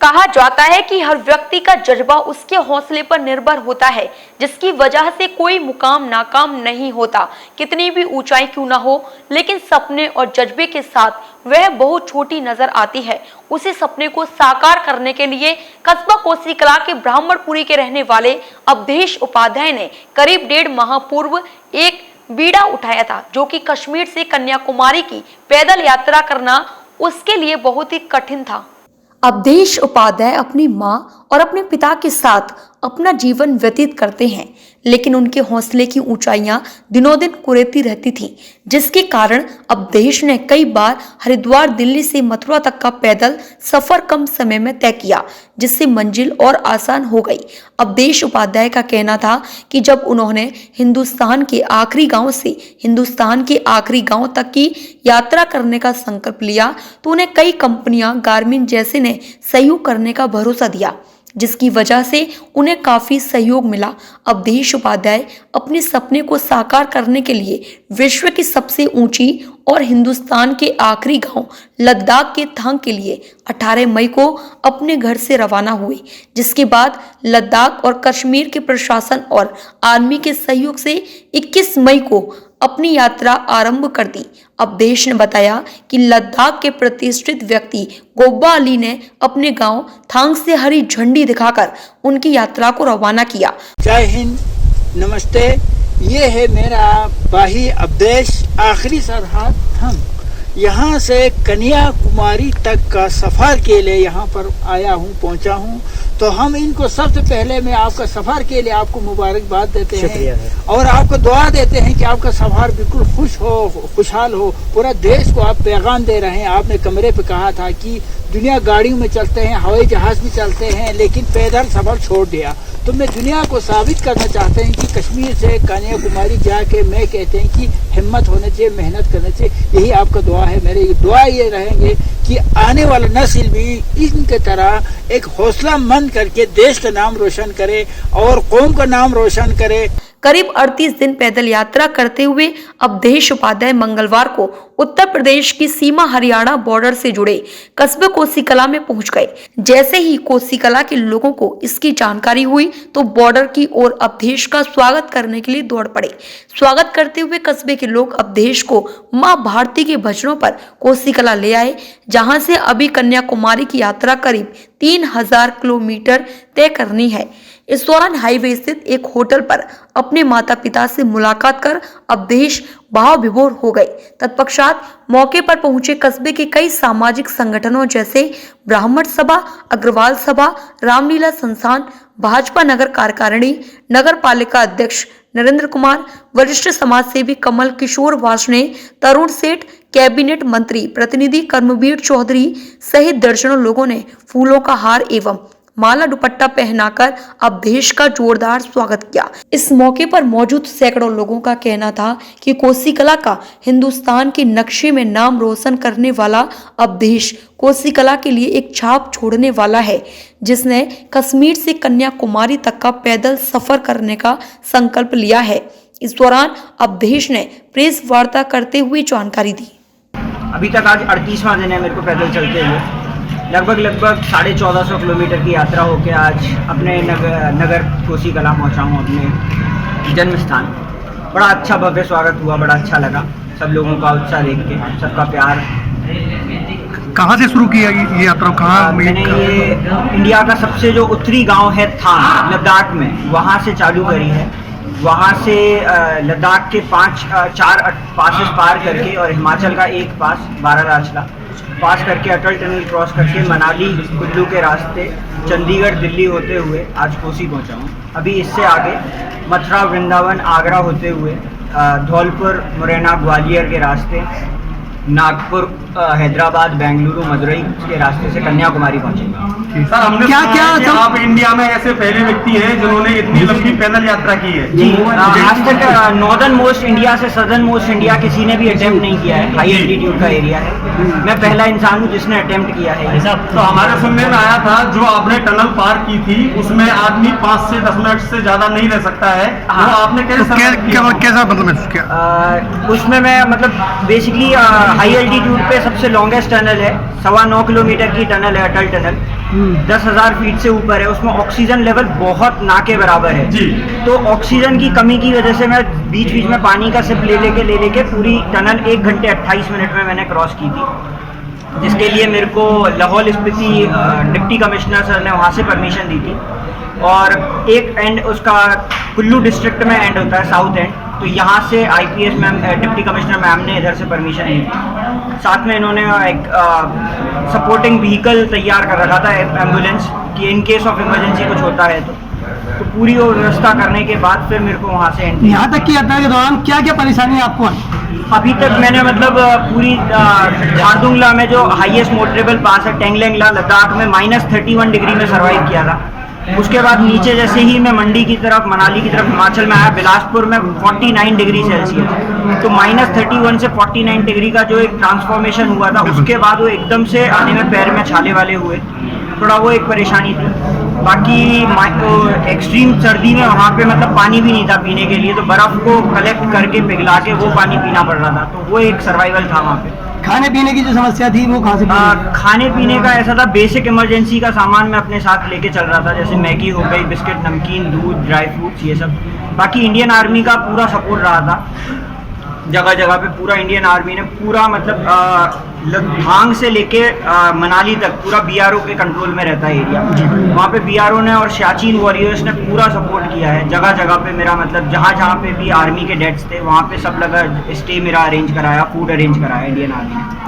कहा जाता है कि हर व्यक्ति का जज्बा उसके हौसले पर निर्भर होता है, जिसकी वजह से कोई मुकाम नाकाम नहीं होता। कितनी भी ऊंचाई क्यों ना हो, लेकिन सपने और जज्बे के साथ वह बहुत छोटी नजर आती है। उसी सपने को साकार करने के लिए कस्बा कोसीकला के ब्राह्मणपुरी के रहने वाले अवधेश उपाध्याय ने करीब 1.5 माह पूर्व एक बीड़ा उठाया था, जो कि कश्मीर से कन्याकुमारी की पैदल यात्रा करना उसके लिए बहुत ही कठिन था। अवधेश उपाध्याय अपनी मां और अपने पिता के साथ अपना जीवन व्यतीत करते हैं, लेकिन उनके हौसले की ऊंचाइयां दिनों दिन कुरेदती रहती थीं, जिसके कारण अवधेश ने कई बार हरिद्वार, दिल्ली से मथुरा तक का पैदल सफर कम समय में तय किया, जिससे मंजिल और आसान हो गई। अवधेश उपाध्याय का कहना था कि जब उन्होंने हिंदुस्तान के आखिरी गांव से हिंदुस्तान के आखिरी गांव तक की यात्रा करने का संकल्प लिया, तो उन्हें कई कंपनियां, गारमेंट जैसे ने सहयोग करने का भरोसा दिया, जिसकी वजह से उन्हें काफी सहयोग मिला। अवधेश उपाध्याय अपने सपने को साकार करने के लिए विश्व की सबसे ऊंची और हिंदुस्तान के आखिरी गांव लद्दाख के थांग के लिए 18 मई को अपने घर से रवाना हुए, जिसके बाद लद्दाख और कश्मीर के प्रशासन और आर्मी के सहयोग से 21 मई को अपनी यात्रा आरंभ कर दी। अवधेश ने बताया कि लद्दाख के प्रतिष्ठित व्यक्ति गोब्बा अली ने अपने गांव थांग से हरी झंडी दिखाकर उनकी यात्रा को रवाना किया। जय हिंद, नमस्ते। ये है मेरा भाई अवधेश, आखिरी सरहद थांग। यहाँ से कन्याकुमारी तक का सफर के लिए यहाँ पर आया हूँ, पहुँचा हूँ। तो हम इनको सबसे पहले मैं आपका सफर के लिए आपको मुबारकबाद देते हैं और आपको दुआ देते हैं कि आपका सफर बिल्कुल खुशहाल हो। पूरा देश को आप पैगाम दे रहे हैं। आपने कमरे पे कहा था कि दुनिया गाड़ियों में चलते हैं, हवाई जहाज में चलते हैं, लेकिन पैदल सफर छोड़ दिया। तो मैं दुनिया को साबित करना चाहते हैं कि कश्मीर से कन्याकुमारी जाके मैं कहते हैं कि हिम्मत होना चाहिए, मेहनत करना चाहिए। यही आपका दुआ है। मेरे दुआ ये रहेंगे कि आने वाला नस्ल भी इनके तरह एक हौसला मंद करके देश का नाम रोशन करे और कौम का नाम रोशन करे। करीब 38 दिन पैदल यात्रा करते हुए अवधेश उपाध्याय मंगलवार को उत्तर प्रदेश की सीमा हरियाणा बॉर्डर से जुड़े कस्बे कोसीकला में पहुंच गए। जैसे ही कोसीकला के लोगों को इसकी जानकारी हुई, तो बॉर्डर की ओर अवधेश का स्वागत करने के लिए दौड़ पड़े। स्वागत करते हुए कस्बे के लोग अवधेश को मां भारती के भजनों पर कोसीकला ले आए, जहां से अभी कन्याकुमारी की यात्रा करीब 3000 किलोमीटर तय करनी है। इस दौरान हाईवे स्थित एक होटल पर अपने माता पिता से मुलाकात कर अवधेश भाव विभोर हो गए। तत्पश्चात मौके पर पहुंचे कस्बे के कई सामाजिक संगठनों जैसे ब्राह्मण सभा, अग्रवाल सभा, रामलीला संस्थान, भाजपा नगर कार्यकारिणी, नगर पालिका अध्यक्ष नरेंद्र कुमार, वरिष्ठ समाज सेवी कमल किशोर वासने, तरुण सेठ, कैबिनेट मंत्री प्रतिनिधि कर्मवीर चौधरी सहित दर्जनों लोगों ने फूलों का हार एवं माला दुपट्टा पहनाकर अवधेश का जोरदार स्वागत किया। इस मौके पर मौजूद सैकड़ों लोगों का कहना था कि कोसीकला का हिंदुस्तान के नक्शे में नाम रोशन करने वाला अवधेश कोसीकला के लिए एक छाप छोड़ने वाला है, जिसने कश्मीर से कन्याकुमारी तक का पैदल सफर करने का संकल्प लिया है। इस दौरान अवधेश ने प्रेस वार्ता करते हुए जानकारी दी। अभी तक आज 38वां दिन है मेरे को पैदल चलते हुए। लगभग 1450 किलोमीटर की यात्रा होकर आज अपने नगर कोसीकला पहुंचा हूं, अपने जन्म स्थान। बड़ा अच्छा भव्य स्वागत हुआ, बड़ा अच्छा लगा सब लोगों का उत्साह देख के, सबका प्यार। कहाँ से शुरू किया ये यात्रा? कहाँ मैंने ये इंडिया का सबसे जो उत्तरी गांव है थांग, लद्दाख में, वहाँ से चालू करी है। वहाँ से लद्दाख के 4 पासेस पार करके और हिमाचल का एक पास बारालाचला पास करके अटल टनल क्रॉस करके मनाली कुल्लू के रास्ते चंडीगढ़ दिल्ली होते हुए आज कोसी पहुँचा हूँ। अभी इससे आगे मथुरा, वृंदावन, आगरा होते हुए धौलपुर, मुरैना, ग्वालियर के रास्ते, नागपुर, हैदराबाद, बेंगलुरु, मदुरई के रास्ते से कन्याकुमारी पहुंचेंगे। सर, हमने क्या आप इंडिया में ऐसे पहले व्यक्ति हैं जिन्होंने इतनी लंबी पैदल यात्रा की है? जी, आज तक नॉर्दर्न मोस्ट इंडिया से सदर्न मोस्ट इंडिया किसी ने भी अटेम्प्ट नहीं किया है। हाई एल्टीट्यूड का एरिया है, मैं पहला इंसान हूँ जिसने अटेम्प्ट किया है। तो हमारे सुनने में आया था जो आपने टनल पार की थी उसमें आदमी 5 से 10 मिनट से ज्यादा नहीं रह सकता है। हाँ। वो आपने कैसा उसमें मैं मतलब बेसिकली हाई एल्टीट्यूड पे ये सबसे लॉन्गेस्ट टनल है, 9.25 किलोमीटर की टनल है, अटल टनल। 10,000 फीट से ऊपर है, उसमें ऑक्सीजन लेवल बहुत ना के बराबर है जी। तो ऑक्सीजन की कमी की वजह से मैं बीच बीच में पानी का सिप ले लेके पूरी टनल 1 घंटे 28 मिनट में मैंने क्रॉस की थी, जिसके लिए मेरे को Lahaul Spiti deputy commissioner sir ने वहाँ से परमिशन दी थी। और एक एंड उसका कुल्लू डिस्ट्रिक्ट में एंड होता है, साउथ एंड, तो यहाँ से IPS ma'am, deputy commissioner ma'am ने इधर से परमिशन ली थी। साथ में इन्होंने एक सपोर्टिंग व्हीकल तैयार कर रखा था, एम्बुलेंस, कि इन केस ऑफ इमरजेंसी कुछ होता है तो पूरी वो व्यवस्था करने के बाद फिर मेरे को वहाँ से एंड। यहाँ तक की यात्रा के दौरान क्या क्या परेशानी आपको आई? अभी तक मैंने मतलब पूरी खारदुंगला में जो हाईएस्ट मोटरेबल पास है, टेंगलेंगला, लद्दाख में -31 डिग्री में सर्वाइव किया था। उसके बाद नीचे जैसे ही मैं मंडी की तरफ, मनाली की तरफ, हिमाचल में आया, बिलासपुर में 49 डिग्री सेल्सियस, तो -31 से 49 डिग्री का जो एक ट्रांसफॉर्मेशन हुआ था, उसके बाद वो एकदम से आने में पैर में छाले वाले हुए, थोड़ा वो एक परेशानी थी। बाकी एक्सट्रीम सर्दी में वहाँ पे मतलब पानी भी नहीं था पीने के लिए, तो बर्फ़ को कलेक्ट करके पिघला के वो पानी पीना पड़ रहा था, तो वो एक सर्वाइवल था वहाँ पे। खाने पीने की जो समस्या थी वो कहाँ से पूरी? खाने पीने का ऐसा था, बेसिक इमरजेंसी का सामान मैं अपने साथ लेके चल रहा था, जैसे मैगी हो गई, बिस्किट, नमकीन, दूध, ड्राई फ्रूट्स, ये सब। बाकी इंडियन आर्मी का पूरा सपोर्ट रहा था, जगह जगह पे पूरा इंडियन आर्मी ने पूरा मतलब लद्दाख से लेके मनाली तक पूरा BRO के कंट्रोल में रहता है एरिया। वहाँ पे BRO ने और सियाचिन वॉरियर्स ने पूरा सपोर्ट किया है, जगह जगह पे मेरा मतलब जहाँ जहाँ पे भी आर्मी के डेट्स थे वहाँ पे सब लगा स्टे मेरा अरेंज कराया, फूड अरेंज कराया इंडियन आर्मी ने।